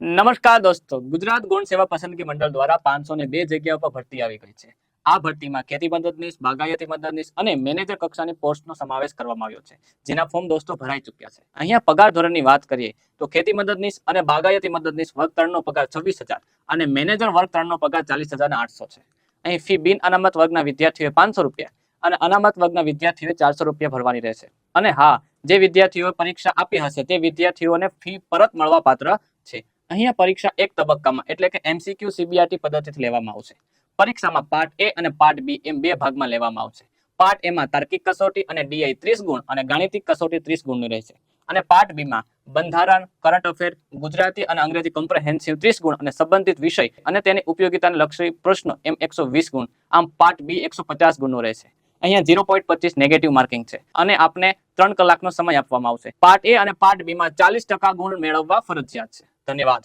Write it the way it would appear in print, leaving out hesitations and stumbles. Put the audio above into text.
નમસ્કાર દોસ્તો, ગુજરાત ગૌણ સેવા પસંદગી મંડળ દ્વારા 502 જગ્યાઓ પર ભરતી આવી ગઈ છે. આ ભરતીમાં ખેતી મદદનીશ, બાગાયતી મદદનીશ અને મેનેજર કક્ષાની પોસ્ટનો સમાવેશ કરવામાં આવ્યો છે, જેના ફોર્મ દોસ્તો ભરાઈ ચૂક્યા છે. અહીંયા પગાર ધોરણની વાત કરીએ તો ખેતી મદદનીશ અને બાગાયતી મદદનીશ વર્ગ 3નો પગાર 26,000 અને મેનેજર વર્ગ 3નો પગાર 40,800 છે. અહીં ફી બિન અનામત વર્ગના વિદ્યાર્થીઓએ 500 રૂપિયા અને અનામત વર્ગના વિદ્યાર્થીઓએ 400 રૂપિયા ભરવાની રહેશે. અને હા, જે વિદ્યાર્થીઓએ પરીક્ષા આપી હશે તે વિદ્યાર્થીઓને ફી પરત મળવા પાત્ર છે. અહીંયા પરીક્ષા એક તબક્કામાં એટલે કે MCQ CBRT પદ્ધતિથી લેવામાં આવશે. પરીક્ષામાં પાર્ટ A અને પાર્ટ B એમ બે ભાગમાં લેવામાં આવશે. પાર્ટ A માં તાર્કિક કસોટી અને DI 30 ગુણ અને ગાણિતિક કસોટી 30 ગુણની રહેશે. અને પાર્ટ B માં બંધારણ, કરંટ અફેર, ગુજરાતી અને અંગ્રેજી કોમ્પ્રિહેન્સિવ 30 ગુણ અને સંબંધિત વિષય અને તેની ઉપયોગિતાને લક્ષી પ્રશ્નો એમ 120 ગુણ. આમ પાર્ટ B 150 ગુણનો રહેશે. અહીંયા 0.25 નેગેટિવ માર્કિંગ છે અને આપને 3 કલાકનો સમય આપવામાં આવશે. પાર્ટ A અને પાર્ટ B માં 40% ગુણ મેળવવા ફરજિયાત છે. ધન્યવાદ.